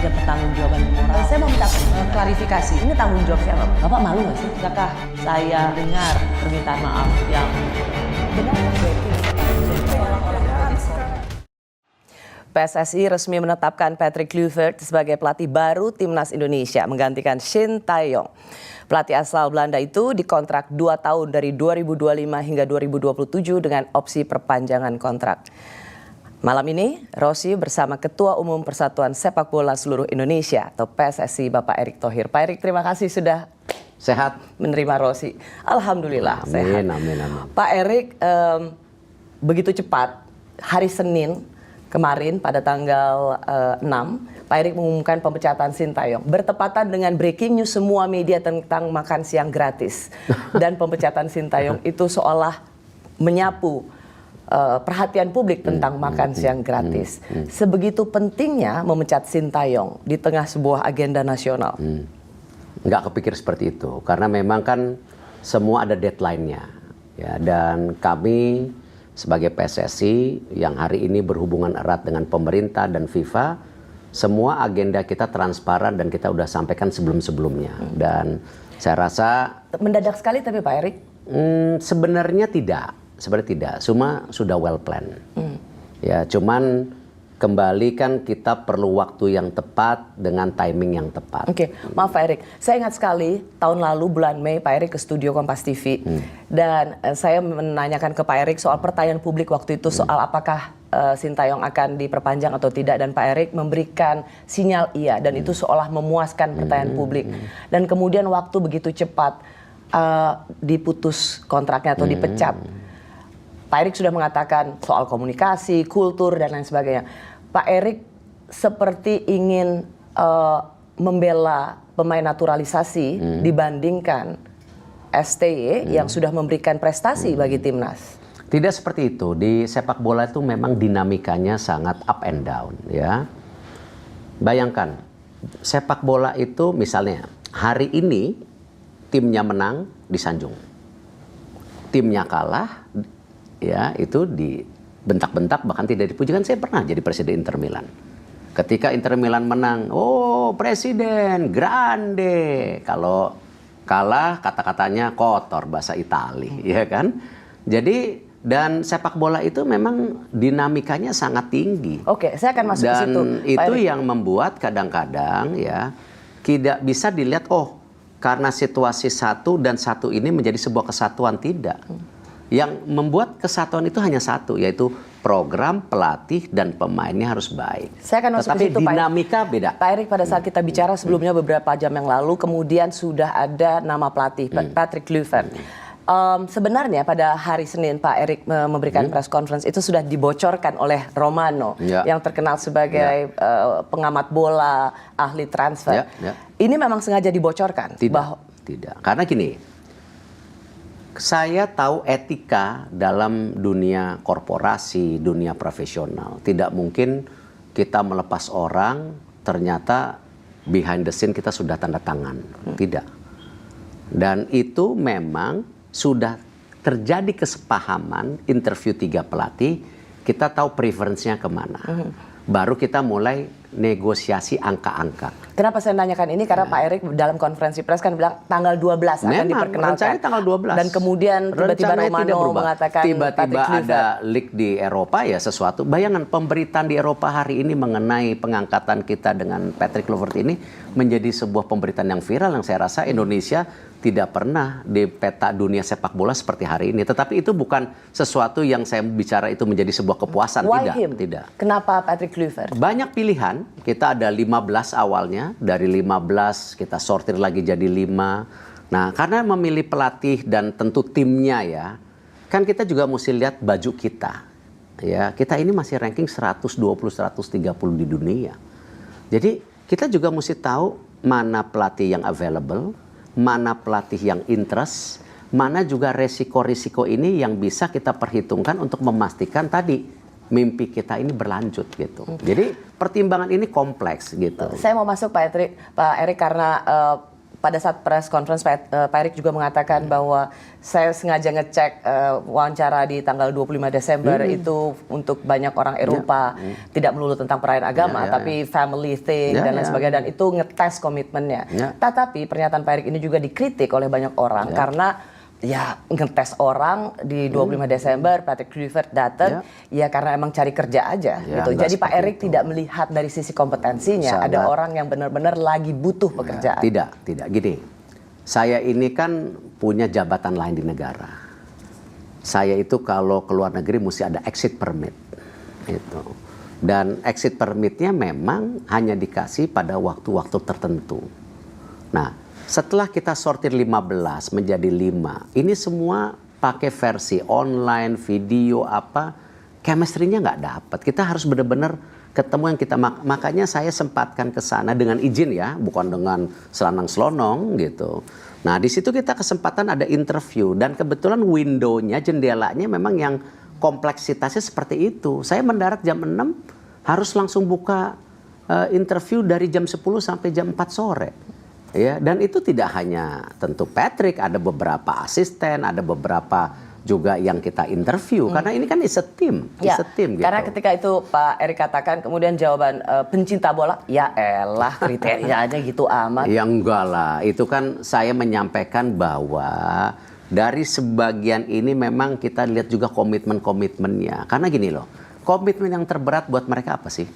ada pertanggungjawaban moral. Saya mau minta klarifikasi, ini tanggung jawab siapa? Bapak malu nggak sih? Apakah saya dengar permintaan maaf yang benar? PSSI resmi menetapkan Patrick Kluivert sebagai pelatih baru Timnas Indonesia menggantikan Shin Tae-yong. Pelatih asal Belanda itu dikontrak 2 tahun dari 2025 hingga 2027 dengan opsi perpanjangan kontrak. Malam ini, Rossi bersama Ketua Umum Persatuan Sepak Bola Seluruh Indonesia atau PSSI Bapak Erick Thohir. Pak Erick, terima kasih sudah sehat menerima Rossi. Alhamdulillah amin, sehat. Amin, amin. Pak Erick, begitu cepat hari Senin kemarin pada tanggal 6, Pak Erick mengumumkan pemecatan Shin Tae-yong. Bertepatan dengan breaking news semua media tentang makan siang gratis. Dan pemecatan Shin Tae-yong itu seolah menyapu perhatian publik tentang makan siang gratis. Sebegitu pentingnya memecat Shin Tae-yong di tengah sebuah agenda nasional. Nggak kepikir seperti itu. Karena memang kan semua ada deadline-nya. Ya, dan kami sebagai PSSI yang hari ini berhubungan erat dengan pemerintah dan FIFA, semua agenda kita transparan dan kita udah sampaikan sebelum-sebelumnya. Dan saya rasa mendadak sekali tapi Pak Erick? Sebenarnya tidak, cuma sudah well planned. Ya, cuman kembali kan kita perlu waktu yang tepat dengan timing yang tepat. Oke, maaf Pak Erick. Saya ingat sekali tahun lalu bulan Mei Pak Erick ke studio Kompas TV. Dan saya menanyakan ke Pak Erick soal pertanyaan publik waktu itu soal apakah Shin Tae-yong akan diperpanjang atau tidak. Dan Pak Erick memberikan sinyal iya dan itu seolah memuaskan pertanyaan publik. Dan kemudian waktu begitu cepat diputus kontraknya atau dipecat. Pak Erick sudah mengatakan soal komunikasi, kultur, dan lain sebagainya. Pak Erick seperti ingin membela pemain naturalisasi dibandingkan STY yang sudah memberikan prestasi bagi timnas. Tidak seperti itu. Di sepak bola itu memang dinamikanya sangat up and down. Ya. Bayangkan, sepak bola itu misalnya hari ini timnya menang disanjung. Timnya kalah, ya itu dibentak-bentak bahkan tidak dipuji. Kan saya pernah jadi presiden Inter Milan. Ketika Inter Milan menang, oh presiden grande. Kalau kalah kata-katanya kotor bahasa Itali, ya kan? Jadi dan sepak bola itu memang dinamikanya sangat tinggi. Oke, saya akan masuk ke situ. Dan itu yang membuat kadang-kadang ya tidak bisa dilihat karena situasi satu dan satu ini menjadi sebuah kesatuan, tidak. Yang membuat kesatuan itu hanya satu, yaitu program, pelatih, dan pemainnya harus baik. Saya akan masuk ke situ, dinamika beda. Pak Erick, pada saat kita bicara sebelumnya beberapa jam yang lalu, kemudian sudah ada nama pelatih, Patrick Kluivert. Sebenarnya pada hari Senin Pak Erick memberikan press conference itu sudah dibocorkan oleh Romano yang terkenal sebagai pengamat bola, ahli transfer. Ini memang sengaja dibocorkan? Tidak. Karena gini, saya tahu etika dalam dunia korporasi, dunia profesional. Tidak mungkin kita melepas orang, ternyata behind the scene kita sudah tanda tangan. Tidak. Dan itu memang sudah terjadi kesepahaman interview 3 pelatih, kita tahu preference-nya kemana. Baru kita mulai negosiasi angka-angka. Kenapa saya menanyakan ini? Karena Pak Erick dalam konferensi pers kan bilang tanggal 12 akan diperkenalkan. Rencananya tanggal 12. Dan kemudian tiba-tiba Romano mengatakan tiba-tiba ada leak di Eropa ya sesuatu. Bayangkan pemberitaan di Eropa hari ini mengenai pengangkatan kita dengan Patrick Kluivert ini menjadi sebuah pemberitaan yang viral yang saya rasa Indonesia tidak pernah di peta dunia sepak bola seperti hari ini. Tetapi itu bukan sesuatu yang saya bicara itu menjadi sebuah kepuasan. Tidak. Kenapa Patrick Kluivert? Banyak pilihan. Kita ada 15 awalnya. Dari 15 kita sortir lagi jadi 5. Nah, karena memilih pelatih dan tentu timnya ya. Kan kita juga mesti lihat baju kita. Ya, kita ini masih ranking 120 130 di dunia. Jadi, kita juga mesti tahu mana pelatih yang available, mana pelatih yang interest, mana juga resiko-risiko ini yang bisa kita perhitungkan untuk memastikan tadi mimpi kita ini berlanjut gitu. Jadi pertimbangan ini kompleks gitu. Saya mau masuk Pak Erick karena pada saat press conference Pak Erick juga mengatakan bahwa saya sengaja ngecek wawancara di tanggal 25 Desember itu untuk banyak orang Eropa, tidak melulu tentang perayaan agama, tapi family thing dan lain sebagainya, dan itu ngetes komitmennya. Tetapi pernyataan Pak Erick ini juga dikritik oleh banyak orang karena ya ngetes orang di 25 Desember Patrick Kluivert datang ya karena emang cari kerja aja gitu. Jadi Pak Erick tidak melihat dari sisi kompetensinya. Ada orang yang benar-benar lagi butuh pekerjaan. Tidak gini. Saya ini kan punya jabatan lain di negara. Saya itu kalau keluar negeri mesti ada exit permit gitu. Dan exit permitnya memang hanya dikasih pada waktu-waktu tertentu. Nah, setelah kita sortir 15 menjadi 5, ini semua pakai versi online, video apa, chemistry-nya nggak dapat. Kita harus benar-benar ketemu yang kita makanya saya sempatkan ke sana dengan izin ya, bukan dengan selanang-selonong gitu. Nah di situ kita kesempatan ada interview dan kebetulan window-nya, jendelanya memang yang kompleksitasnya seperti itu. Saya mendarat jam 6 harus langsung buka interview dari jam 10 sampai jam 4 sore. Ya, dan itu tidak hanya tentu Patrick, ada beberapa asisten, ada beberapa juga yang kita interview karena ini kan is a team, ya, gitu. Karena ketika itu Pak Erick katakan kemudian jawaban pencinta bola, ya elah kriterianya gitu amat. Ya enggak lah, itu kan saya menyampaikan bahwa dari sebagian ini memang kita lihat juga komitmen-komitmennya. Karena gini loh, komitmen yang terberat buat mereka apa sih?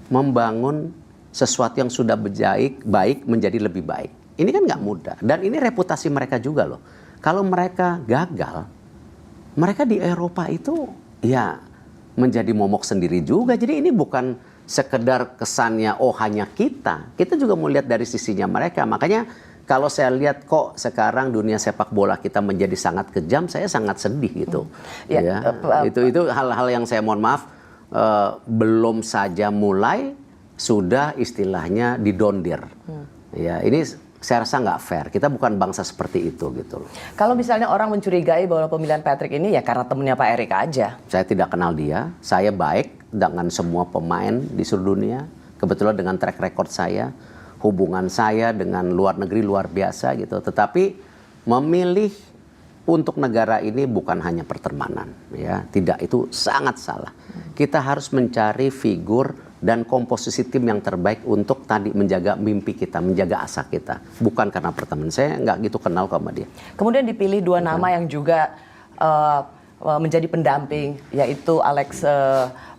Membangun sesuatu yang sudah baik menjadi lebih baik. Ini kan nggak mudah. Dan ini reputasi mereka juga loh. Kalau mereka gagal, mereka di Eropa itu ya menjadi momok sendiri juga. Jadi ini bukan sekedar kesannya oh hanya kita. Kita juga mau lihat dari sisinya mereka. Makanya kalau saya lihat kok sekarang dunia sepak bola kita menjadi sangat kejam, saya sangat sedih gitu. Itu hal-hal yang saya mohon maaf belum saja mulai sudah istilahnya didondir. Ya, ini saya rasa nggak fair. Kita bukan bangsa seperti itu gitu loh. Kalau misalnya orang mencurigai bahwa pemilihan Patrick ini ya karena temennya Pak Erick aja. Saya tidak kenal dia. Saya baik dengan semua pemain di seluruh dunia. Kebetulan dengan track record saya, hubungan saya dengan luar negeri luar biasa gitu. Tetapi memilih untuk negara ini bukan hanya pertemanan, ya. Tidak, itu sangat salah. Kita harus mencari figur dan komposisi tim yang terbaik untuk tadi menjaga mimpi kita, menjaga asa kita. Bukan karena pertemanan. Saya nggak gitu kenal sama dia. Kemudian dipilih dua nama yang juga menjadi pendamping, yaitu Alex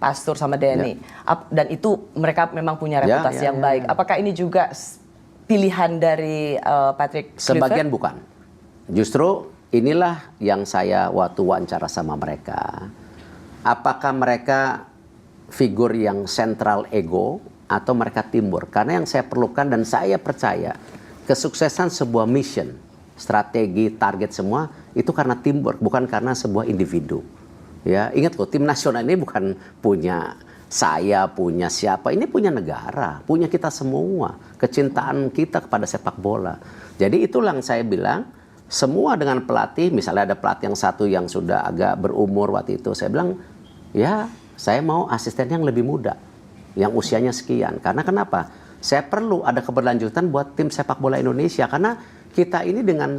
Pastur sama Denny. Dan itu mereka memang punya reputasi yang baik. Apakah ini juga pilihan dari Patrick Kluivert? Sebagian bukan. Justru inilah yang saya waktu wawancara sama mereka. Apakah mereka figur yang sentral ego atau mereka teamwork? Karena yang saya perlukan dan saya percaya kesuksesan sebuah mission, strategi, target semua itu karena teamwork, bukan karena sebuah individu. Ya, ingat loh, tim nasional ini bukan punya saya, punya siapa, ini punya negara, punya kita semua, kecintaan kita kepada sepak bola. Jadi itulah yang saya bilang, semua dengan pelatih, misalnya ada pelatih yang satu yang sudah agak berumur waktu itu, saya bilang, ya saya mau asisten yang lebih muda, yang usianya sekian. Karena kenapa? Saya perlu ada keberlanjutan buat tim sepak bola Indonesia. Karena kita ini dengan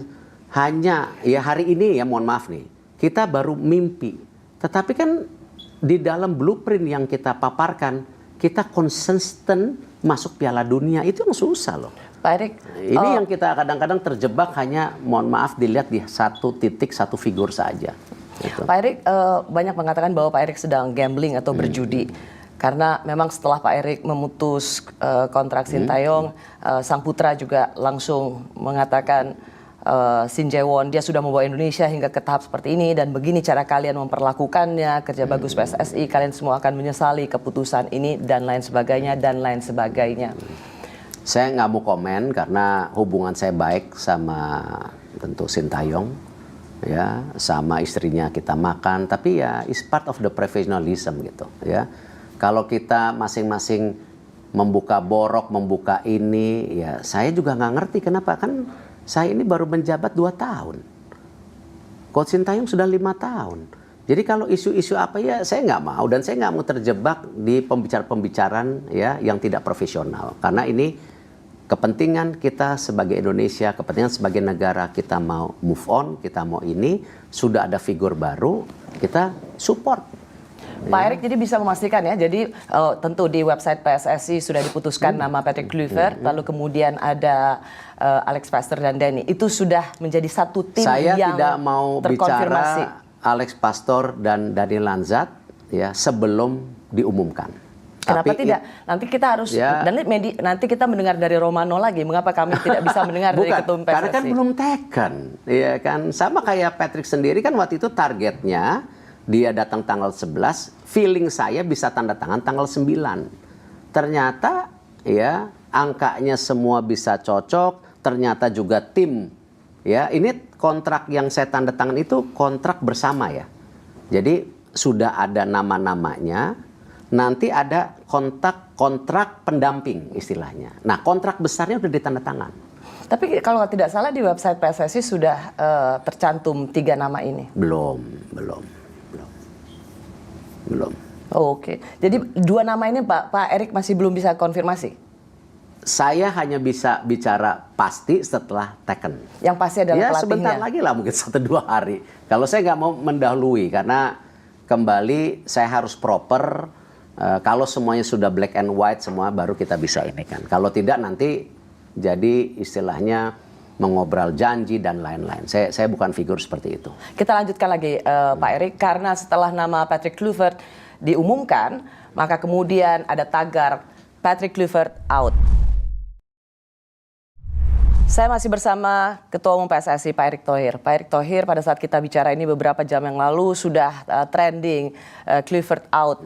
hanya, ya hari ini ya mohon maaf nih, kita baru mimpi. Tetapi kan di dalam blueprint yang kita paparkan, kita konsisten masuk Piala Dunia, itu yang susah loh. Pak Erick, ini yang kita kadang-kadang terjebak hanya, mohon maaf, dilihat di satu titik, satu figur saja. Gitu. Pak Erick banyak mengatakan bahwa Pak Erick sedang gambling atau berjudi. Karena memang setelah Pak Erick memutus kontrak Sintayong, sang putra juga langsung mengatakan Shin Jae-won, dia sudah membawa Indonesia hingga ke tahap seperti ini dan begini cara kalian memperlakukannya, kerja bagus PSSI, kalian semua akan menyesali keputusan ini dan lain sebagainya dan lain sebagainya. Saya nggak mau komen karena hubungan saya baik sama tentu Sintayong, ya, sama istrinya kita makan, tapi ya is part of the professionalism gitu, ya. Kalau kita masing-masing membuka borok, membuka ini, ya saya juga nggak ngerti kenapa, kan saya ini baru menjabat 2 tahun. Coach Sintayong sudah 5 tahun. Jadi kalau isu-isu apa ya saya nggak mau, dan saya nggak mau terjebak di pembicaraan ya yang tidak profesional. Karena ini kepentingan kita sebagai Indonesia, kepentingan sebagai negara, kita mau move on, kita mau ini, sudah ada figur baru, kita support. Pak Erik jadi bisa memastikan ya, jadi tentu di website PSSI sudah diputuskan nama Patrick Kluivert, lalu kemudian ada Alex Pastoor dan Danny, itu sudah menjadi satu tim Saya yang tidak mau terkonfirmasi. bicara Alex Pastoor dan Danny Lanzat ya sebelum diumumkan. Kenapa Tapi tidak? Nanti kita harus dan nanti kita mendengar dari Romano lagi. Mengapa kami tidak bisa mendengar dari ketum PSSI? Karena kan belum taken, ya kan. Sama kayak Patrick sendiri kan waktu itu targetnya dia datang tanggal 11, feeling saya bisa tanda tangan tanggal 9. Ternyata ya angkanya semua bisa cocok, ternyata juga tim. Ya, ini kontrak yang saya tanda tangan itu kontrak bersama ya. Jadi sudah ada nama-namanya, nanti ada kontrak pendamping istilahnya. Nah, kontrak besarnya udah ditanda tangan. Tapi kalau tidak salah di website PSSI sudah tercantum 3 nama ini. Belum. Oh, oke. Jadi 2 nama ini Pak Erik masih belum bisa konfirmasi? Saya hanya bisa bicara pasti setelah taken. Yang pasti adalah ya, pelatihnya. Sebentar lagi lah, mungkin 1-2 hari. Kalau saya nggak mau mendahului, karena kembali saya harus proper. Kalau semuanya sudah black and white semua, baru kita bisa ini kan. Kalau tidak nanti jadi istilahnya mengobrol janji dan lain-lain. Saya bukan figur seperti itu. Kita lanjutkan lagi Pak Erik, karena setelah nama Patrick Kluivert diumumkan, maka kemudian ada tagar Patrick Kluivert out. Saya masih bersama Ketua Umum PSSI Pak Erick Thohir. Pak Erick Thohir, pada saat kita bicara ini beberapa jam yang lalu sudah trending Kluivert out.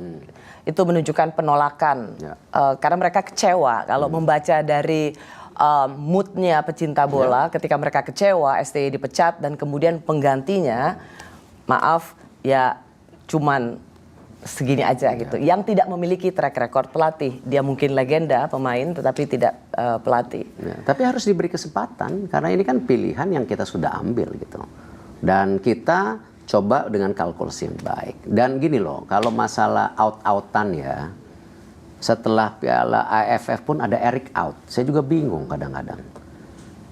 Itu menunjukkan penolakan karena mereka kecewa kalau membaca dari moodnya pecinta bola ketika mereka kecewa STY dipecat dan kemudian penggantinya maaf ya cuman segini aja gitu, yang tidak memiliki track record pelatih. Dia mungkin legenda pemain tetapi tidak pelatih. Tapi harus diberi kesempatan karena ini kan pilihan yang kita sudah ambil gitu. Dan kita coba dengan kalkulasi yang baik. Dan gini loh, kalau masalah out-outan ya, setelah Piala AFF pun ada Eric out. Saya juga bingung kadang-kadang.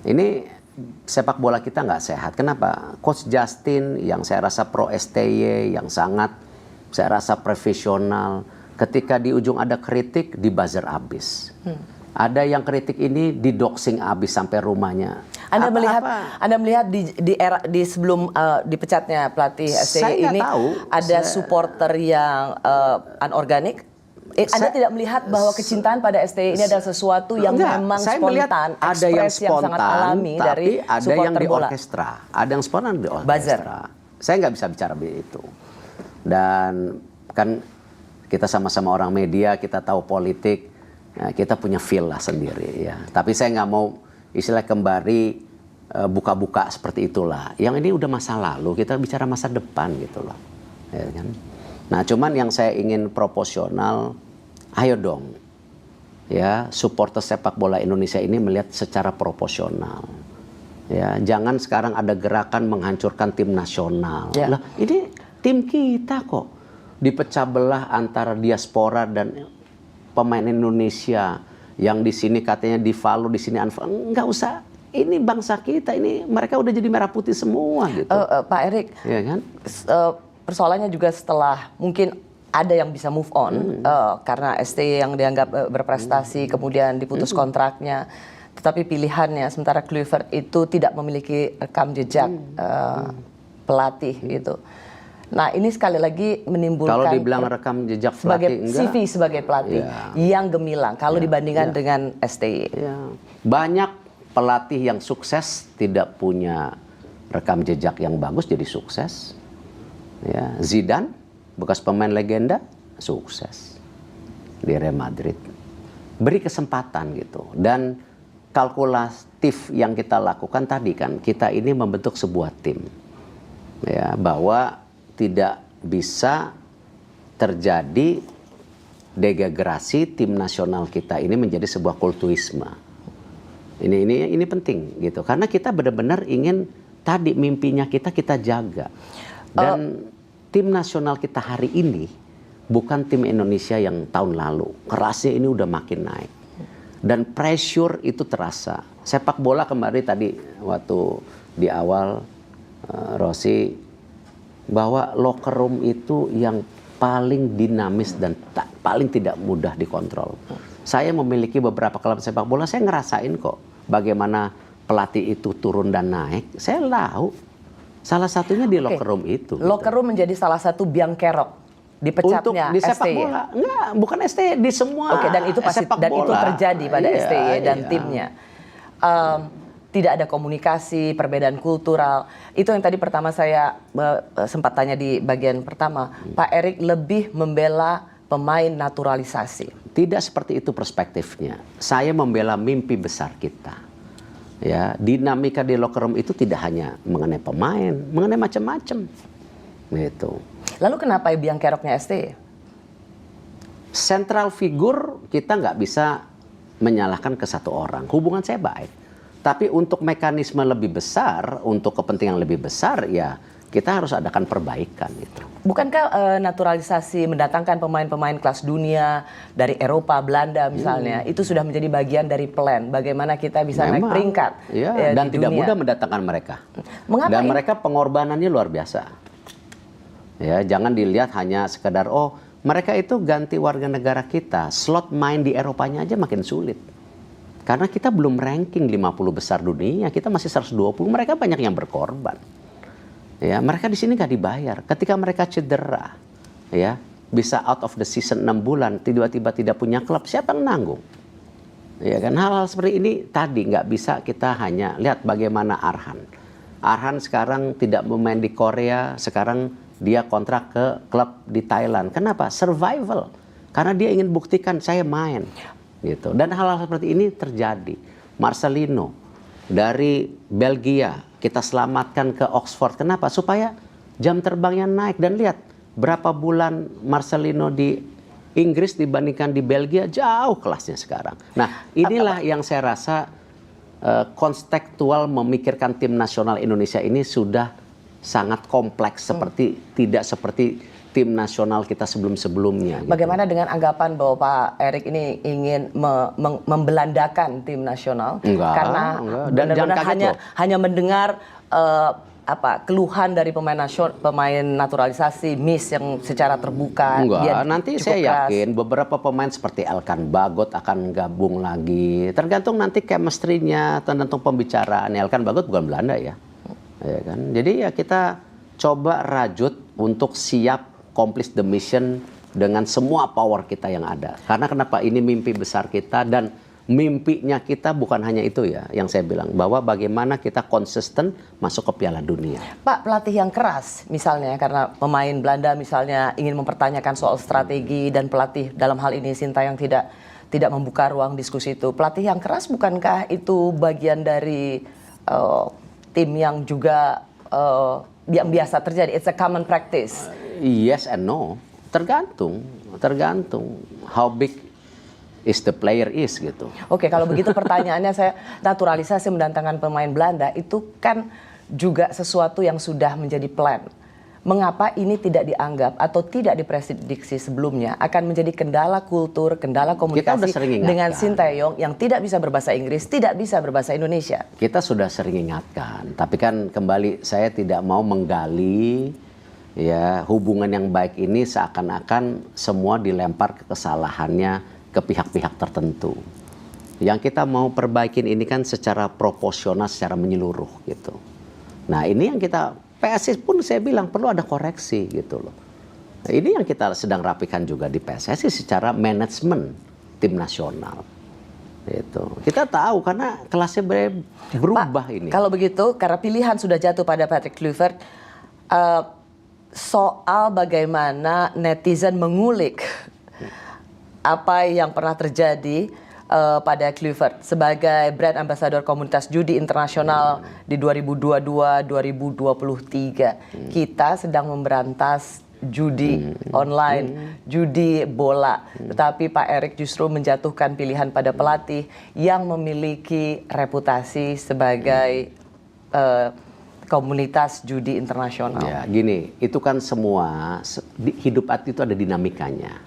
Ini sepak bola kita nggak sehat. Kenapa? Coach Justin yang saya rasa pro STY, yang sangat saya rasa profesional. Ketika di ujung ada kritik, di buzzer abis. Ada yang kritik ini di doxing abis sampai rumahnya. Anda melihat di sebelum dipecatnya pelatih STY ini tahu, ada supporter yang anorganik. Anda tidak melihat bahwa kecintaan pada STY ini adalah sesuatu yang memang spontan, ada yang ekspresi yang sangat alami tapi dari ada supporter yang di bola. orkestra, ada yang spontan di orkestra. Buzzer. Saya nggak bisa bicara itu. Dan kan kita sama-sama orang media, kita tahu politik, ya, kita punya feel lah sendiri ya. Tapi saya nggak mau istilah kembali buka-buka seperti itulah. Yang ini udah masa lalu, kita bicara masa depan gitu loh. Ya kan? Nah, cuman yang saya ingin proporsional, ayo dong. Ya, supporter sepak bola Indonesia ini melihat secara proporsional. Ya, jangan sekarang ada gerakan menghancurkan tim nasional. Ya. Lah, ini tim kita kok dipecah belah antara diaspora dan pemain Indonesia yang di sini katanya divalue, di sini unvalue. Enggak usah. Ini bangsa kita, ini mereka udah jadi merah putih semua gitu. Pak Erik, ya kan? Persoalannya juga setelah mungkin ada yang bisa move on karena STY yang dianggap berprestasi kemudian diputus kontraknya, tetapi pilihannya sementara Kluivert itu tidak memiliki rekam jejak pelatih gitu. Nah, ini sekali lagi menimbulkan kalau dibilang rekam jejak sebagai pelatih enggak, CV sebagai pelatih yang gemilang kalau dibandingkan dengan STY. Ya. Banyak pelatih yang sukses tidak punya rekam jejak yang bagus jadi sukses. Ya, Zidane bekas pemain legenda sukses di Real Madrid. Beri kesempatan gitu. Dan kalkulatif yang kita lakukan tadi kan, kita ini membentuk sebuah tim. Ya, bahwa tidak bisa terjadi degenerasi tim nasional kita ini menjadi sebuah kulturisme. Ini penting gitu. Karena kita benar-benar ingin tadi mimpinya kita jaga. Dan tim nasional kita hari ini bukan tim Indonesia yang tahun lalu. Kerasnya ini udah makin naik. dan pressure itu terasa. Sepak bola kemarin tadi waktu di awal Rossi, bahwa locker room itu yang paling dinamis dan paling tidak mudah dikontrol. Saya memiliki beberapa klub sepak bola, saya ngerasain kok bagaimana pelatih itu turun dan naik. Saya tahu salah satunya di locker room itu. Locker room menjadi salah satu biang kerok dipecatnya untuk di sepak STY. bola. Enggak, bukan STY, di semua. Oke, dan itu pasti sepak dan bola. itu terjadi pada Iya, STY dan iya. timnya. Tidak ada komunikasi, perbedaan kultural. Itu yang tadi pertama saya sempat tanya di bagian pertama. Pak Erik lebih membela pemain naturalisasi. Tidak seperti itu perspektifnya. Saya membela mimpi besar kita. Ya, dinamika di locker room itu tidak hanya mengenai pemain, mengenai macam-macam. Gitu. Lalu kenapa biang keroknya STY? Central figure kita nggak bisa menyalahkan ke satu orang. Hubungan saya baik. Tapi untuk mekanisme lebih besar, untuk kepentingan lebih besar, ya kita harus adakan perbaikan itu. Bukankah naturalisasi mendatangkan pemain-pemain kelas dunia dari Eropa, Belanda misalnya, itu sudah menjadi bagian dari plan bagaimana kita bisa naik peringkat ya, dan di tidak dunia. mudah mendatangkan mereka. Mengapa dan ini? mereka pengorbanannya luar biasa. Ya, jangan dilihat hanya sekedar mereka itu ganti warga negara kita, slot main di Eropanya aja makin sulit. Karena kita belum ranking 50 besar dunia, kita masih 120, mereka banyak yang berkorban. Ya, mereka di sini nggak dibayar. Ketika mereka cedera, ya bisa out of the season 6 bulan, tiba-tiba tidak punya klub, siapa yang nanggung? Ya kan, hal-hal seperti ini tadi nggak bisa kita hanya lihat bagaimana Arhan. Arhan sekarang tidak bermain di Korea, sekarang dia kontrak ke klub di Thailand. Kenapa? Survival. Karena dia ingin buktikan saya main, gitu. Dan hal-hal seperti ini terjadi. Marcelino dari Belgia kita selamatkan ke Oxford. Kenapa? Supaya jam terbangnya naik. Dan lihat berapa bulan Marcelino di Inggris dibandingkan di Belgia, jauh kelasnya sekarang. Nah, inilah yang saya rasa konstekstual memikirkan tim nasional Indonesia ini sudah sangat kompleks, tidak seperti tim nasional kita sebelum-sebelumnya. Bagaimana dengan anggapan bahwa Pak Erik ini ingin membelandakan tim nasional? Enggak. Dan benar-benar hanya mendengar keluhan dari pemain naturalisasi, miss yang secara terbuka. Enggak, nanti saya yakin beberapa pemain seperti Elkan Bagot akan gabung lagi. Tergantung nanti chemistry-nya, tergantung pembicaraan. Elkan Bagot bukan Belanda ya kan? Jadi ya kita coba rajut untuk siap accomplish the mission dengan semua power kita yang ada. Karena kenapa? Ini mimpi besar kita, dan mimpinya kita bukan hanya itu ya, yang saya bilang, bahwa bagaimana kita konsisten masuk ke Piala Dunia. Pak, pelatih yang keras misalnya, karena pemain Belanda misalnya ingin mempertanyakan soal strategi, dan pelatih dalam hal ini Sintayong tidak membuka ruang diskusi itu. Pelatih yang keras bukankah itu bagian dari tim yang juga yang biasa terjadi? It's a common practice. Yes and no, tergantung how big is the player is gitu. Oke, kalau begitu pertanyaannya saya, naturalisasi mendatangkan pemain Belanda itu kan juga sesuatu yang sudah menjadi plan. Mengapa ini tidak dianggap atau tidak diprediksi sebelumnya akan menjadi kendala kultur, kendala komunikasi dengan Sintayong yang tidak bisa berbahasa Inggris, tidak bisa berbahasa Indonesia? Kita sudah sering ingatkan, tapi kan kembali saya tidak mau menggali ya hubungan yang baik ini seakan-akan semua dilempar ke kesalahannya ke pihak-pihak tertentu. Yang kita mau perbaikin ini kan secara proporsional, secara menyeluruh gitu. Nah, ini yang kita PSSI pun saya bilang perlu ada koreksi gitu loh. Nah, ini yang kita sedang rapikan juga di PSSI secara manajemen tim nasional. Gitu. Kita tahu karena kelasnya berubah. Pak, ini. Kalau begitu, karena pilihan sudah jatuh pada Patrick Kluivert, soal bagaimana netizen mengulik apa yang pernah terjadi pada Kluivert sebagai brand ambassador komunitas judi internasional di 2022-2023. Kita sedang memberantas judi online, judi bola. Tetapi Pak Erik justru menjatuhkan pilihan pada pelatih yang memiliki reputasi sebagai komunitas judi internasional. Ya, gini, itu kan semua hidup itu ada dinamikanya.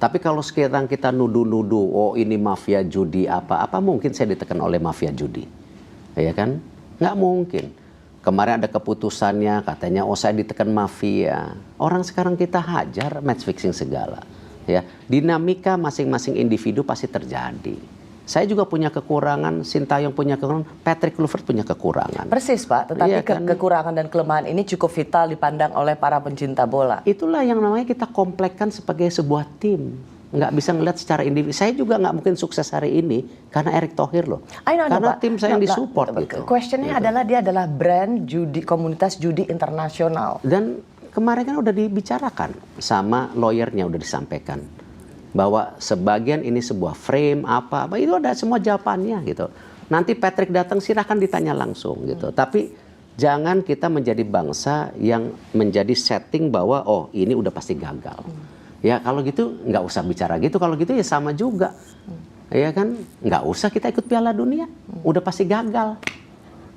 Tapi kalau sekarang kita nuduh-nuduh, oh ini mafia judi apa mungkin saya ditekan oleh mafia judi, ya kan? Nggak mungkin. Kemarin ada keputusannya katanya, oh saya ditekan mafia. Orang sekarang kita hajar match fixing segala, ya. Dinamika masing-masing individu pasti terjadi. Saya juga punya kekurangan, Sintayong punya kekurangan, Patrick Kluivert punya kekurangan. Persis Pak, tetapi Iya kan? kekurangan dan kelemahan ini cukup vital dipandang oleh para pencinta bola. Itulah yang namanya kita komplekkan sebagai sebuah tim. Nggak bisa ngeliat secara individu. Saya juga nggak mungkin sukses hari ini karena Erick Thohir loh. Karena Pak. tim saya yang disupport gitu. Questionnya adalah dia adalah brand judi, komunitas judi internasional. Dan kemarin kan udah dibicarakan sama lawyernya, udah disampaikan bahwa sebagian ini sebuah frame apa itu ada semua jawabannya gitu. Nanti Patrick datang silahkan ditanya langsung gitu. Tapi jangan kita menjadi bangsa yang menjadi setting bahwa oh ini udah pasti gagal. Ya kalau gitu nggak usah bicara gitu. Kalau gitu ya sama juga. Ya kan nggak usah kita ikut Piala Dunia. Udah pasti gagal.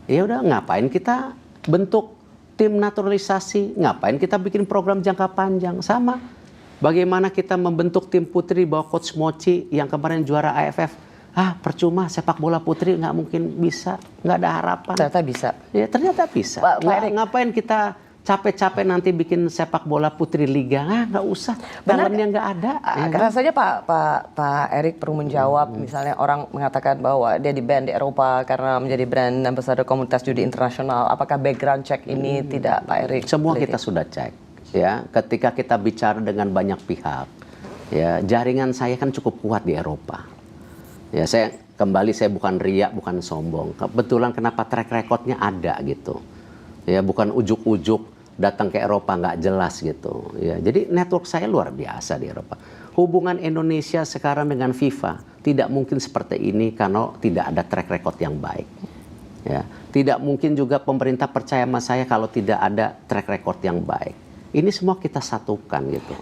Ya udah ngapain kita bentuk tim naturalisasi? Ngapain kita bikin program jangka panjang? Sama. Bagaimana kita membentuk tim putri bawah Coach Mochi yang kemarin juara AFF. Percuma sepak bola putri nggak mungkin bisa. Nggak ada harapan. Ternyata bisa. Ya ternyata bisa. Ngapain kita capek-capek nanti bikin sepak bola putri liga? Nggak usah. Talentnya nggak ada. Rasanya Pak Erick perlu menjawab. Misalnya orang mengatakan bahwa dia di-ban di Eropa karena menjadi brand ambassador komunitas judi internasional. Apakah background check ini tidak Pak Erick? Semua kita sudah cek. Ya, ketika kita bicara dengan banyak pihak, ya jaringan saya kan cukup kuat di Eropa. Ya, saya bukan riak, bukan sombong. Kebetulan kenapa track recordnya ada gitu. Ya, bukan ujuk-ujuk datang ke Eropa nggak jelas gitu. Ya, jadi network saya luar biasa di Eropa. Hubungan Indonesia sekarang dengan FIFA tidak mungkin seperti ini kalau tidak ada track record yang baik. Ya, tidak mungkin juga pemerintah percaya sama saya kalau tidak ada track record yang baik. Ini semua kita satukan gitu.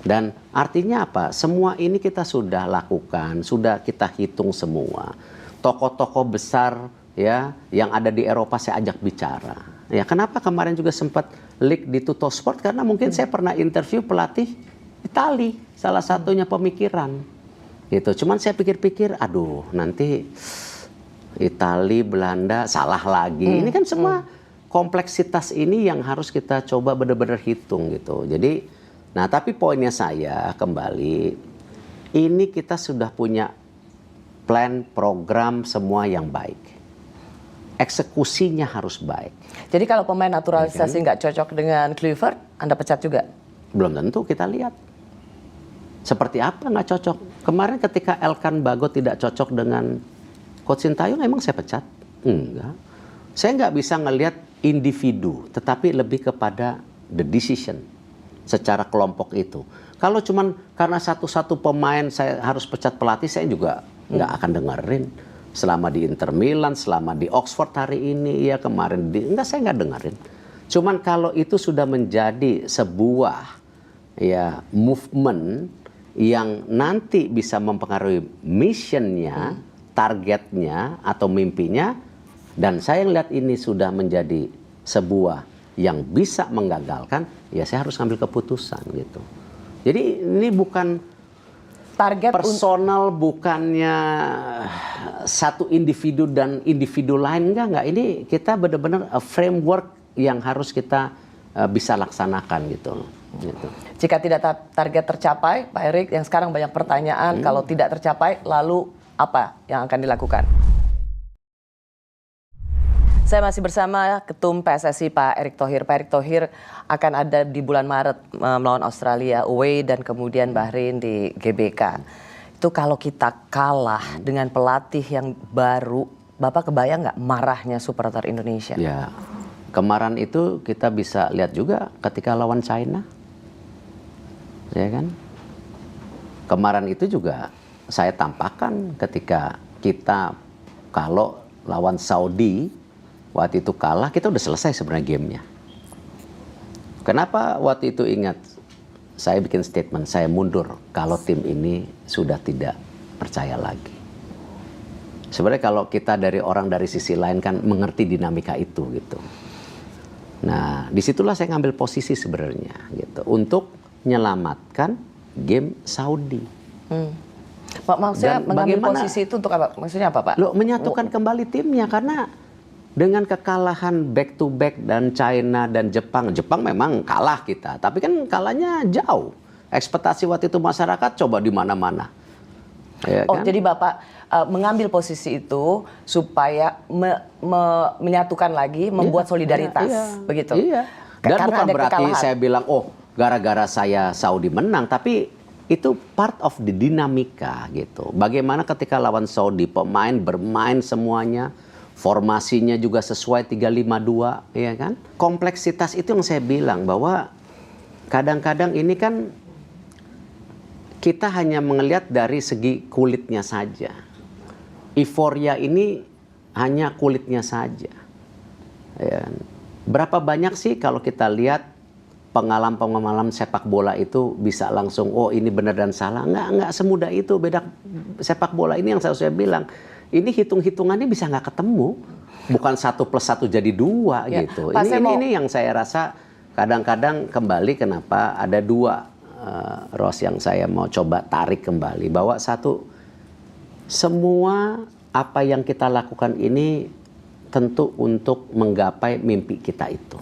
Dan artinya apa? Semua ini kita sudah lakukan, sudah kita hitung semua. Tokoh-tokoh besar ya yang ada di Eropa saya ajak bicara. Ya, kenapa kemarin juga sempat leak di Tuttosport? Karena mungkin saya pernah interview pelatih Itali, salah satunya pemikiran. Gitu. Cuman saya pikir-pikir, aduh nanti Itali, Belanda salah lagi. Ini kan semua kompleksitas ini yang harus kita coba benar-benar hitung gitu. Jadi, nah tapi poinnya saya kembali, ini kita sudah punya plan, program semua yang baik. Eksekusinya harus baik. Jadi kalau pemain naturalisasi nggak cocok dengan Kluivert, Anda pecat juga? Belum tentu, kita lihat. Seperti apa nggak cocok. Kemarin ketika Elkan Bagot tidak cocok dengan Coach Sintayong, emang saya pecat? Enggak. Saya nggak bisa ngelihat individu, tetapi lebih kepada the decision secara kelompok itu. Kalau cuman karena satu-satu pemain saya harus pecat pelatih, saya juga nggak akan dengerin. Selama di Inter Milan, selama di Oxford hari ini, ya kemarin saya nggak dengerin. Cuman kalau itu sudah menjadi sebuah ya movement yang nanti bisa mempengaruhi missionnya, targetnya atau mimpinya. Dan saya lihat ini sudah menjadi sebuah yang bisa menggagalkan, ya saya harus ambil keputusan gitu. Jadi ini bukan target personal, bukannya satu individu dan individu lain, enggak. Ini kita benar-benar framework yang harus kita bisa laksanakan gitu. Jika tidak target tercapai, Pak Erick, yang sekarang banyak pertanyaan, kalau tidak tercapai, lalu apa yang akan dilakukan? Saya masih bersama Ketum PSSI Pak Erick Thohir. Pak Erick Thohir akan ada di bulan Maret melawan Australia away dan kemudian Bahrain di GBK. Itu kalau kita kalah dengan pelatih yang baru, Bapak kebayang nggak marahnya supporter Indonesia? Ya, kemarin itu kita bisa lihat juga ketika lawan China. Ya kan? Kemarin itu juga saya tampakkan ketika kita kalau lawan Saudi, waktu itu kalah, kita udah selesai sebenarnya gamenya. Kenapa waktu itu ingat? Saya bikin statement, saya mundur kalau tim ini sudah tidak percaya lagi. Sebenarnya kalau kita dari orang dari sisi lain kan mengerti dinamika itu gitu. Nah, disitulah saya ngambil posisi sebenarnya gitu untuk menyelamatkan game Saudi. Maksudnya Dan mengambil bagaimana- posisi itu untuk apa? Maksudnya apa, Pak? Loh, menyatukan kembali timnya karena dengan kekalahan back to back dan China dan Jepang memang kalah kita, tapi kan kalahnya jauh. Ekspektasi waktu itu masyarakat coba di mana-mana. Ya kan? Jadi Bapak mengambil posisi itu supaya menyatukan lagi, membuat solidaritas, begitu. Iya. Dan Karena bukan ada berarti kekalahan. saya bilang, oh gara-gara saya Saudi menang, tapi itu part of the dinamika gitu. Bagaimana ketika lawan Saudi, pemain bermain semuanya, formasinya juga sesuai 3-5-2, ya kan? Kompleksitas itu yang saya bilang bahwa kadang-kadang ini kan kita hanya melihat dari segi kulitnya saja. Euforia ini hanya kulitnya saja. Ya. Berapa banyak sih kalau kita lihat pengalaman sepak bola itu bisa langsung, oh ini benar dan salah. Enggak semudah itu. Beda sepak bola ini yang saya bilang, ini hitung-hitungannya bisa nggak ketemu. Bukan 1+1 jadi 2 Ya, gitu. Pak, Ini yang saya rasa kadang-kadang kembali kenapa ada 2 Ros yang saya mau coba tarik kembali. Bahwa satu, semua apa yang kita lakukan ini tentu untuk menggapai mimpi kita itu.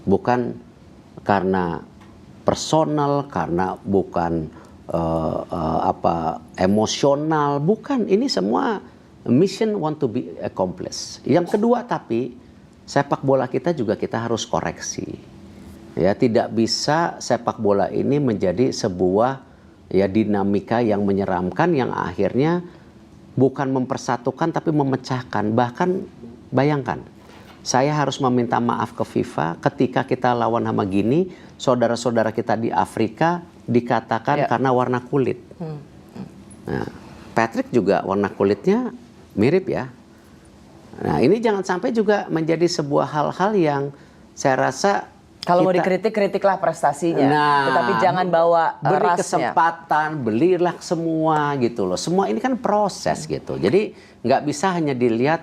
Bukan karena personal, karena bukan emosional, bukan. Ini semua mission want to be accomplished. Yang kedua, tapi sepak bola kita juga kita harus koreksi. Ya, tidak bisa sepak bola ini menjadi sebuah ya dinamika yang menyeramkan yang akhirnya bukan mempersatukan tapi memecahkan. Bahkan bayangkan, saya harus meminta maaf ke FIFA ketika kita lawan sama Gini, saudara-saudara kita di Afrika dikatakan karena warna kulit. Nah, Patrick juga warna kulitnya mirip ya. Nah, ini jangan sampai juga menjadi sebuah hal-hal yang saya rasa kalau mau dikritik, kritiklah prestasinya. Nah, tetapi jangan bawa beri rasnya. kesempatan, belilah semua gitu loh. Semua ini kan proses gitu. Jadi nggak bisa hanya dilihat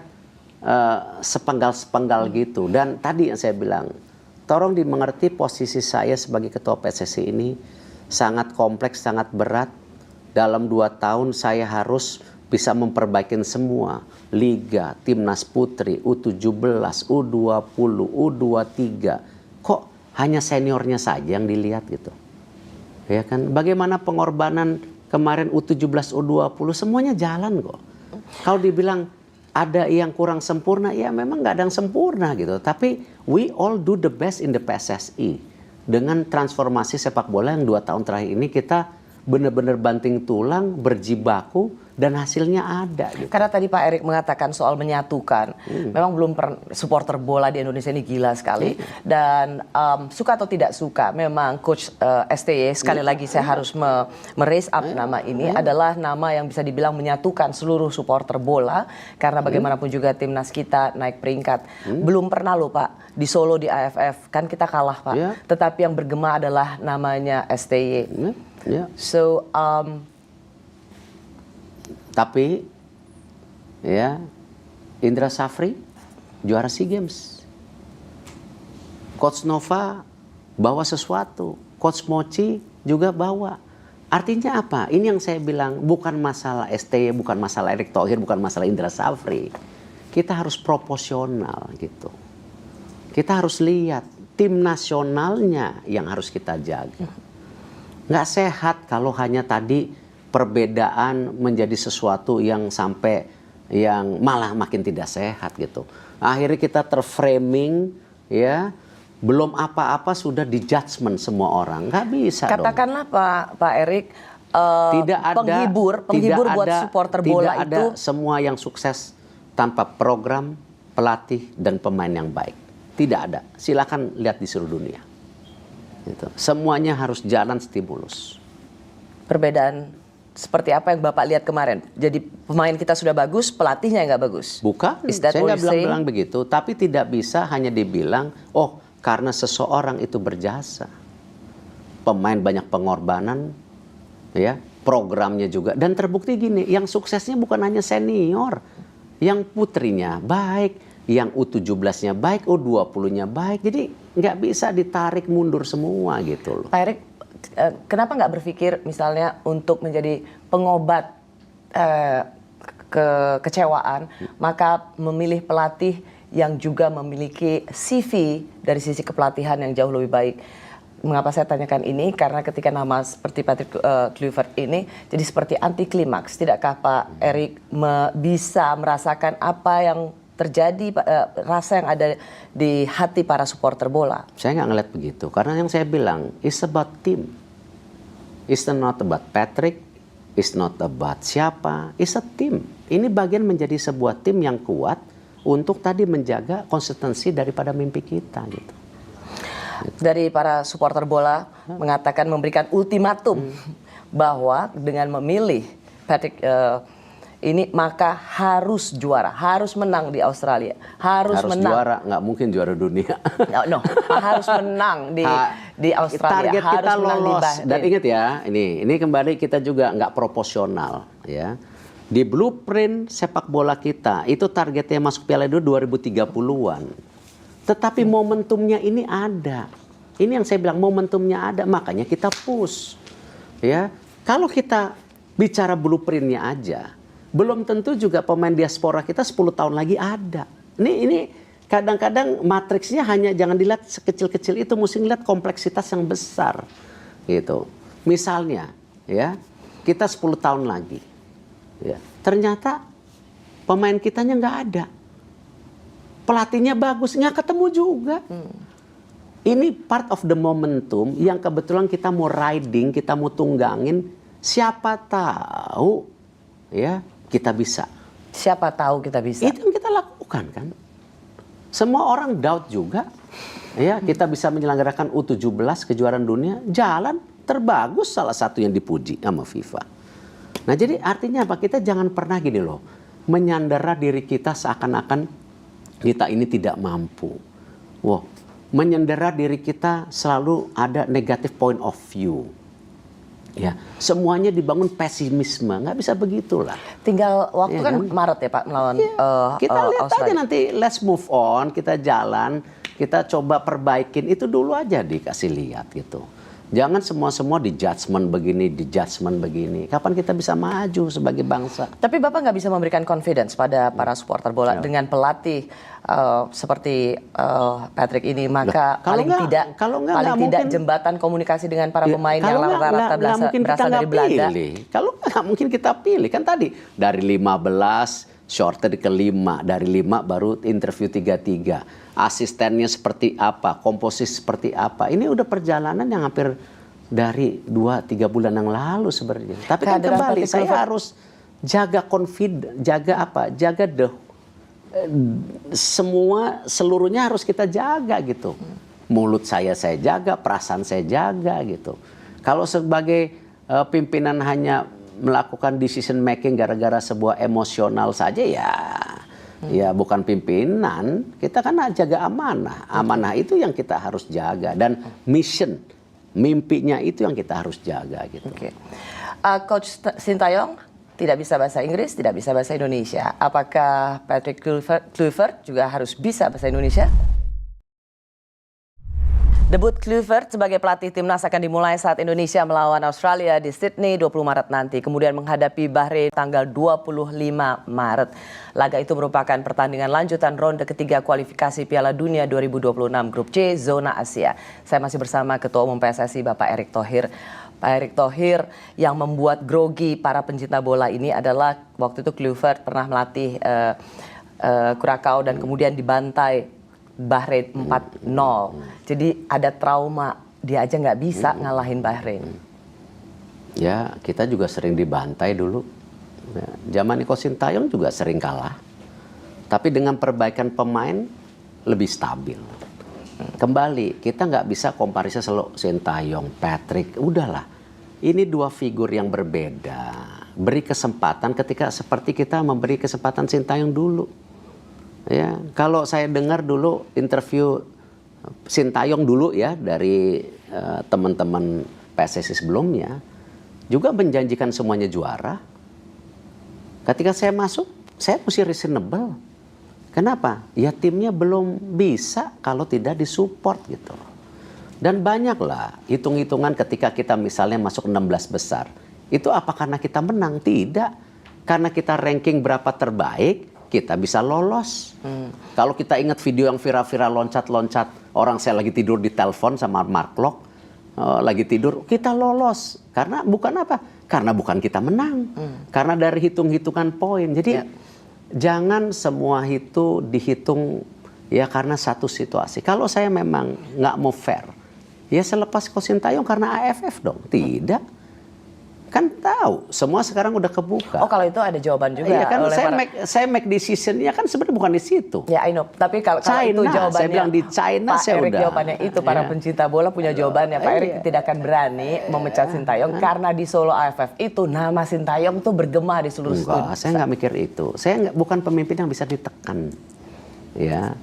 sepenggal-sepenggal gitu. Dan tadi yang saya bilang, tolong dimengerti posisi saya sebagai ketua PSSI ini sangat kompleks, sangat berat. Dalam 2 tahun saya harus bisa memperbaiki semua. Liga, Timnas Putri, U17, U20, U23. Kok hanya seniornya saja yang dilihat gitu? Ya kan? Bagaimana pengorbanan kemarin U17, U20, semuanya jalan kok. Kalau dibilang ada yang kurang sempurna, ya memang nggak ada yang sempurna gitu. Tapi we all do the best in the PSSI. Dengan transformasi sepak bola yang 2 tahun terakhir ini kita benar-benar banting tulang, berjibaku, dan hasilnya ada. Gitu. Karena tadi Pak Erik mengatakan soal menyatukan, memang belum supporter bola di Indonesia ini gila sekali. Dan suka atau tidak suka, memang Coach STY, sekali lagi saya harus raise up nama ini, adalah nama yang bisa dibilang menyatukan seluruh supporter bola. Karena bagaimanapun juga timnas kita naik peringkat. Belum pernah loh Pak, di Solo di AFF, kan kita kalah Pak. Tetapi yang bergema adalah namanya STY. So, tapi ya Indra Safri juara SEA Games. Coach Nova bawa sesuatu, Coach Mochi juga bawa. Artinya apa? Ini yang saya bilang, bukan masalah STY, bukan masalah Erick Thohir, bukan masalah Indra Safri. Kita harus proporsional gitu. Kita harus lihat tim nasionalnya yang harus kita jaga. Nggak sehat kalau hanya tadi perbedaan menjadi sesuatu yang sampai yang malah makin tidak sehat gitu. Akhirnya kita terframing ya, belum apa-apa sudah dijudgment semua orang. Nggak bisa katakanlah dong. Pak Erik, Tidak ada penghibur buat supporter bola tidak ada itu semua yang sukses tanpa program, pelatih dan pemain yang baik. Tidak ada. Silakan lihat di seluruh dunia. Gitu. Semuanya harus jalan stimulus. perbedaan seperti apa yang Bapak lihat kemarin? Jadi pemain kita sudah bagus, pelatihnya nggak bagus. Bukan, Is that saya what nggak you're saying? bilang begitu. Tapi tidak bisa hanya dibilang, oh karena seseorang itu berjasa. Pemain banyak pengorbanan, ya, programnya juga. Dan terbukti gini, yang suksesnya bukan hanya senior. Yang putrinya baik, yang U17-nya baik, U20-nya baik. Jadi nggak bisa ditarik mundur semua gitu loh. Pak Erik, kenapa nggak berpikir misalnya untuk menjadi pengobat kekecewaan, maka memilih pelatih yang juga memiliki CV dari sisi kepelatihan yang jauh lebih baik. Mengapa saya tanyakan ini? Karena ketika nama seperti Patrick Kluivert ini jadi seperti anti klimaks. Tidakkah Pak Erik bisa merasakan apa yang terjadi, rasa yang ada di hati para supporter bola? Saya nggak ngeliat begitu, karena yang saya bilang, it's about team. It's not about Patrick, it's not about siapa, it's a team. Ini bagian menjadi sebuah tim yang kuat untuk tadi menjaga konsistensi daripada mimpi kita gitu. Dari para supporter bola mengatakan, memberikan ultimatum bahwa dengan memilih Patrick ini maka harus juara, harus menang di Australia, harus menang. Juara, nggak mungkin juara dunia. No, harus menang di Australia. Target harus kita menang lolos. Dan ingat ya, ini kembali kita juga nggak proporsional ya. Di blueprint sepak bola kita itu targetnya masuk Piala Dunia 2030-an. Tetapi momentumnya ini ada. Ini yang saya bilang, momentumnya ada, makanya kita push. Ya, kalau kita bicara blueprintnya aja, belum tentu juga pemain diaspora kita 10 tahun lagi ada. Ini kadang-kadang matriksnya hanya jangan dilihat sekecil-kecil itu, mesti lihat kompleksitas yang besar. Gitu. Misalnya, ya, kita 10 tahun lagi. Ya, ternyata pemain kitanya nggak ada. Pelatihnya bagus, nggak ketemu juga. Ini part of the momentum yang kebetulan kita mau riding, kita mau tunggangin. Siapa tahu ya kita bisa. Siapa tahu kita bisa. Itu yang kita lakukan kan. Semua orang doubt juga. Ya, kita bisa menyelenggarakan U17 kejuaraan dunia, jalan terbagus, salah satu yang dipuji sama FIFA. Nah, jadi artinya apa? Kita jangan pernah gini loh, menyandera diri kita seakan-akan kita ini tidak mampu. Wow, menyandera diri kita selalu ada negative point of view. Ya, semuanya dibangun pesimisme, nggak bisa begitulah. Tinggal waktu Ya, kan Maret ya Pak melawan kita lihat Australia. aja nanti, let's move on, kita jalan, kita coba perbaikin itu dulu aja dikasih lihat gitu. Jangan semua di judgement begini. Kapan kita bisa maju sebagai bangsa? Tapi Bapak nggak bisa memberikan confidence pada para supporter bola dengan pelatih seperti Patrick ini, maka paling tidak mungkin, jembatan komunikasi dengan para pemain yang rata-rata berasal dari Belanda. Kalau nggak mungkin kita pilih, kan tadi dari 15 shorter ke 5, dari 5 baru interview 3-3. Asistennya seperti apa, komposisi seperti apa. Ini udah perjalanan yang hampir dari 2-3 bulan yang lalu sebenarnya. Tapi kan kembali saya harus jaga jaga seluruhnya harus kita jaga gitu. Mulut saya jaga, perasaan saya jaga gitu. Kalau sebagai pimpinan hanya melakukan decision making gara-gara sebuah emosional saja ya bukan pimpinan. Kita kan jaga amanah. Amanah itu yang kita harus jaga, dan mission, mimpinya itu yang kita harus jaga gitu. Coach Sintayong tidak bisa bahasa Inggris, tidak bisa bahasa Indonesia. Apakah Patrick Kluivert juga harus bisa bahasa Indonesia? Debut Kluivert sebagai pelatih timnas akan dimulai saat Indonesia melawan Australia di Sydney 20 Maret nanti. Kemudian menghadapi Bahrain tanggal 25 Maret. Laga itu merupakan pertandingan lanjutan ronde ketiga kualifikasi Piala Dunia 2026 Grup C Zona Asia. Saya masih bersama Ketua Umum PSSI Bapak Erick Thohir. Pak Erick Thohir, yang membuat grogi para pencinta bola ini adalah waktu itu Kluivert pernah melatih Curaçao dan kemudian dibantai Bahrain 4-0. Jadi ada trauma, dia aja nggak bisa ngalahin Bahrain. Ya, kita juga sering dibantai dulu. Ya, zaman Nico Sintayong juga sering kalah. Tapi dengan perbaikan pemain lebih stabil. Kembali, kita nggak bisa komparisi selalu Sintayong, Patrick, udahlah. Ini dua figur yang berbeda. Beri kesempatan ketika seperti kita memberi kesempatan Sintayong dulu. Ya, kalau saya dengar dulu interview Sintayong dulu ya dari teman-teman PSSI sebelumnya juga menjanjikan semuanya juara. Ketika saya masuk, saya mesti reasonable. Kenapa? Ya timnya belum bisa kalau tidak disupport gitu. Dan banyaklah hitung-hitungan ketika kita misalnya masuk 16 besar. Itu apa karena kita menang? Tidak. Karena kita ranking berapa terbaik, kita bisa lolos. Kalau kita ingat video yang viral-viral loncat-loncat, orang saya lagi tidur di telepon sama Mark Locke, lagi tidur, kita lolos. Karena bukan apa? Karena bukan kita menang. Karena dari hitung-hitungan poin. Jadi jangan semua itu dihitung ya karena satu situasi. Kalau saya memang nggak mau fair, ya selepas Coach Sintayong karena AFF dong. Tidak. Kan tahu, semua sekarang udah kebuka. Oh, kalau itu ada jawaban juga. Iya kan, oleh saya make decision-nya kan sebenarnya bukan di situ. Ya, I know. Tapi kalau itu jawabannya, saya bilang di China, Pak saya Erik udah. jawabannya itu, para pencinta bola punya jawabannya. Pak Erik tidak akan berani memecat Sintayong karena di Solo AFF itu nama Sintayong tuh bergema di seluruh studi. Saya nggak mikir itu. Saya bukan pemimpin yang bisa ditekan. Ya,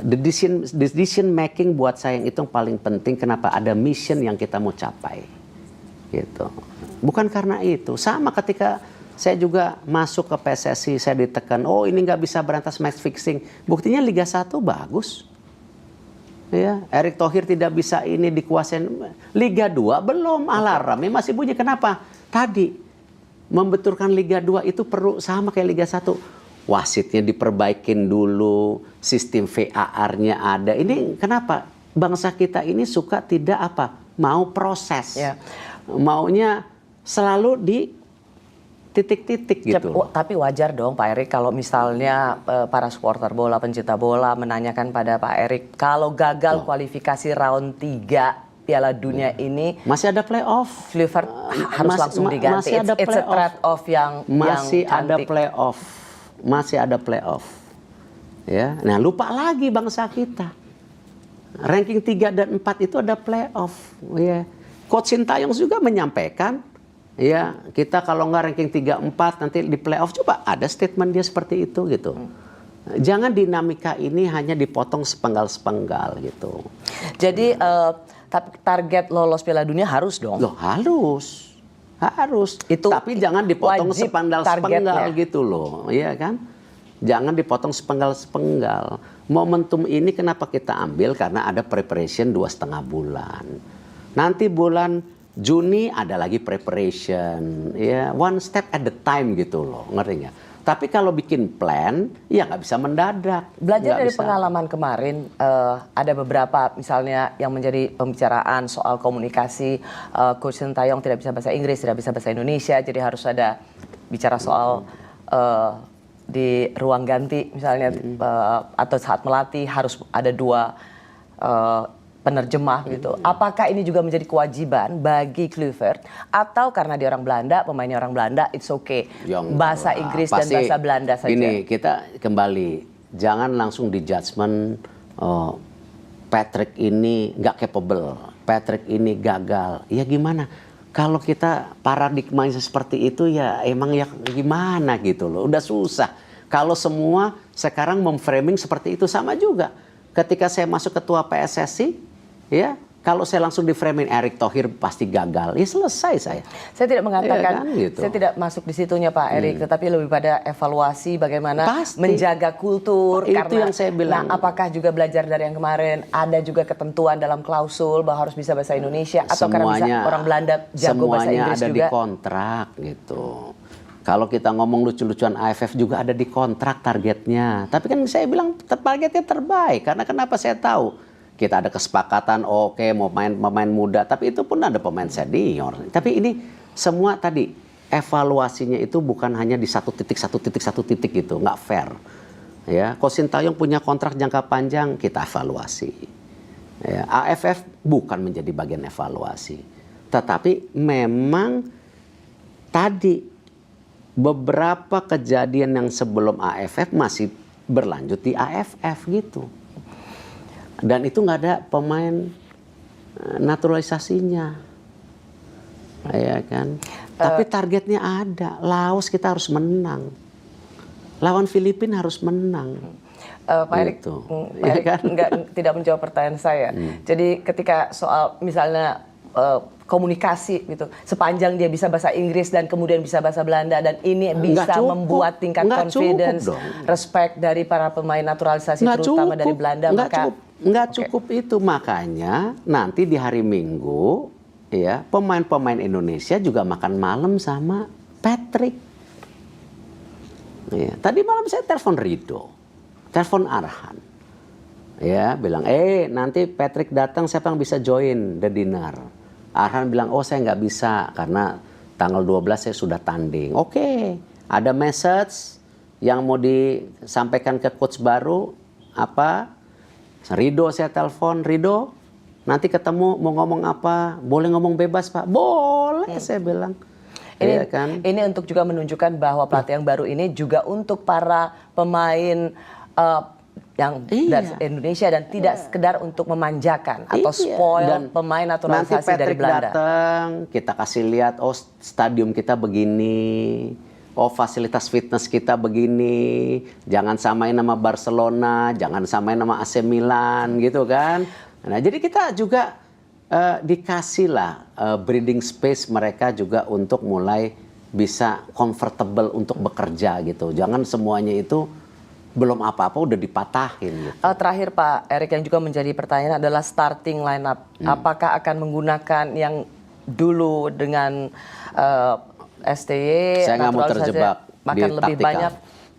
decision making buat saya yang itu yang paling penting. Kenapa? Ada mission yang kita mau capai. Gitu. Bukan karena itu. Sama ketika saya juga masuk ke PSSI, saya ditekan, oh ini nggak bisa berantas match fixing. Buktinya Liga 1 bagus. Ya, Erick Thohir tidak bisa ini dikuasain. Liga 2 belum, alarmnya masih bunyi. Kenapa? Tadi membetulkan Liga 2 itu perlu sama kayak Liga 1. Wasitnya diperbaikin dulu, sistem VAR-nya ada. Ini kenapa? Bangsa kita ini suka tidak apa? Mau proses. Ya. Maunya selalu di titik-titik gitu. Tapi wajar dong Pak Erik kalau misalnya para supporter bola, pencinta bola menanyakan pada Pak Erik, kalau gagal kualifikasi round 3 Piala Dunia ini masih ada playoff. Kluivert harus langsung diganti. Masih ada It's a trade-off yang ada cantik. playoff. Masih ada playoff. Ya. Nah, lupa lagi bangsa kita. Ranking 3 dan 4 itu ada playoff. Ya. Coach Sintayong juga menyampaikan, ya kita kalau nggak ranking 3-4 nanti di playoff, coba ada statement dia seperti itu gitu. Jangan dinamika ini hanya dipotong sepenggal-sepenggal gitu. Jadi target lolos Piala Dunia harus dong. Loh harus. Itu tapi jangan dipotong wajib sepenggal-sepenggal gitu loh, iya kan? Jangan dipotong sepenggal-sepenggal. Momentum ini kenapa kita ambil? Karena ada preparation 2,5 bulan. Nanti bulan Juni ada lagi preparation, ya one step at the time gitu loh, ngerti nggak? Tapi kalau bikin plan, ya nggak bisa mendadak. Belajar dari pengalaman kemarin, ada beberapa misalnya yang menjadi pembicaraan soal komunikasi, Coach Sintayong tidak bisa bahasa Inggris, tidak bisa bahasa Indonesia, jadi harus ada bicara soal di ruang ganti misalnya, atau saat melatih harus ada 2 penerjemah gitu. Apakah ini juga menjadi kewajiban bagi Kluivert atau karena dia orang Belanda, pemainnya orang Belanda, it's okay. Bahasa Inggris dan bahasa Belanda saja. Ini kita kembali, jangan langsung di judgment Patrick ini nggak capable, Patrick ini gagal. Ya gimana? Kalau kita paradigmanya seperti itu ya emang ya gimana gitu loh. Udah susah. Kalau semua sekarang memframing seperti itu sama juga. Ketika saya masuk ketua PSSI, ya, kalau saya langsung di framing Erick Thohir pasti gagal, ya selesai saya. Saya tidak mengatakan, ya kan, gitu. saya tidak masuk di situnya Pak Erik, tetapi lebih pada evaluasi bagaimana menjaga kultur. Itu karena, yang saya bilang. Nah, apakah juga belajar dari yang kemarin, ada juga ketentuan dalam klausul bahwa harus bisa bahasa Indonesia, atau karena bisa orang Belanda jago bahasa Inggris ada juga? Semuanya ada di kontrak gitu. Kalau kita ngomong lucu-lucuan AFF juga ada di kontrak targetnya. Tapi kan saya bilang targetnya terbaik. Karena kenapa saya tahu? Kita ada kesepakatan, oke, mau main pemain muda. Tapi itu pun ada pemain senior. Tapi ini semua tadi, evaluasinya itu bukan hanya di satu titik gitu. Nggak fair. Ya, Coach Sintayong punya kontrak jangka panjang, kita evaluasi. Ya, AFF bukan menjadi bagian evaluasi. Tetapi memang tadi, beberapa kejadian yang sebelum AFF masih berlanjut di AFF gitu. Dan itu nggak ada pemain naturalisasinya. Ya kan? Tapi targetnya ada. Laos kita harus menang. Lawan Filipina harus menang. Pak Erik, gitu. Pak Erik tidak menjawab pertanyaan saya. Jadi ketika soal misalnya komunikasi gitu, sepanjang dia bisa bahasa Inggris dan kemudian bisa bahasa Belanda dan ini bisa membuat tingkat confidence, respect dari para pemain naturalisasi terutama dari Belanda, maka Nggak cukup itu, makanya nanti di hari Minggu ya pemain-pemain Indonesia juga makan malam sama Patrick. Ya, tadi malam saya telepon Rido, telepon Arhan, ya bilang, nanti Patrick datang siapa yang bisa join the dinner? Arhan bilang, oh saya nggak bisa karena tanggal 12 saya sudah tanding. Oke, ada message yang mau disampaikan ke coach baru apa? Rido saya telepon, Rido nanti ketemu mau ngomong apa? Boleh ngomong bebas Pak? Boleh saya bilang. Ini, ya kan? Ini untuk juga menunjukkan bahwa pelatih yang baru ini juga untuk para pemain yang dari Indonesia dan tidak sekedar untuk memanjakan atau spoil dan pemain naturalisasi dari Belanda. Nanti Patrick datang, kita kasih lihat, oh stadium kita begini, oh fasilitas fitness kita begini, jangan samain nama Barcelona, jangan samain nama AC Milan gitu kan. Nah jadi kita juga dikasih lah breathing space mereka juga untuk mulai bisa comfortable untuk bekerja gitu. Jangan semuanya itu belum apa-apa udah dipatahin gitu. Terakhir Pak Erik yang juga menjadi pertanyaan adalah starting lineup. Apakah akan menggunakan yang dulu dengan STY? Saya nggak mau terjebak makan di lebih taktikal. banyak.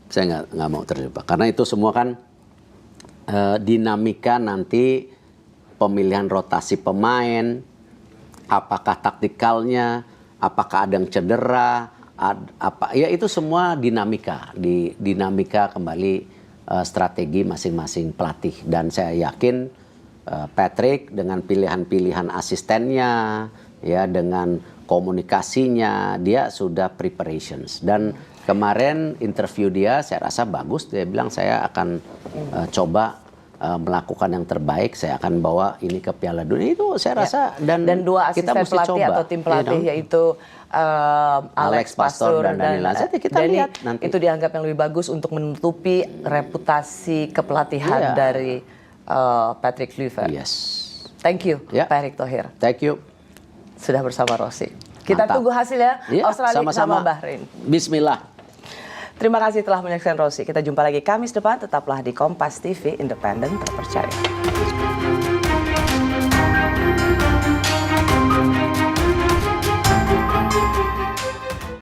Saya nggak mau terjebak karena itu semua kan dinamika nanti. Pemilihan rotasi pemain, apakah taktikalnya, apakah ada yang cedera, ya itu semua dinamika kembali strategi masing-masing pelatih. Dan saya yakin Patrick dengan pilihan-pilihan asistennya, ya dengan komunikasinya, dia sudah preparations. Dan kemarin interview dia, saya rasa bagus. Dia bilang saya akan coba melakukan yang terbaik, saya akan bawa ini ke Piala Dunia. Itu saya rasa dan dua asisten kita mesti pelatih coba, atau tim pelatih yaitu Alex Pastor dan Daniel Alzate, kita lihat nanti. Itu dianggap yang lebih bagus untuk menutupi reputasi kepelatihan dari Patrick Kluivert. Yes. Thank you Pak Erick Thohir. Thank you. Sudah bersama Rossi. Kita tunggu hasilnya Australia sama Bahrain. Bismillah. Terima kasih telah menyaksikan Rossi. Kita jumpa lagi Kamis depan. Tetaplah di Kompas TV, independen terpercaya.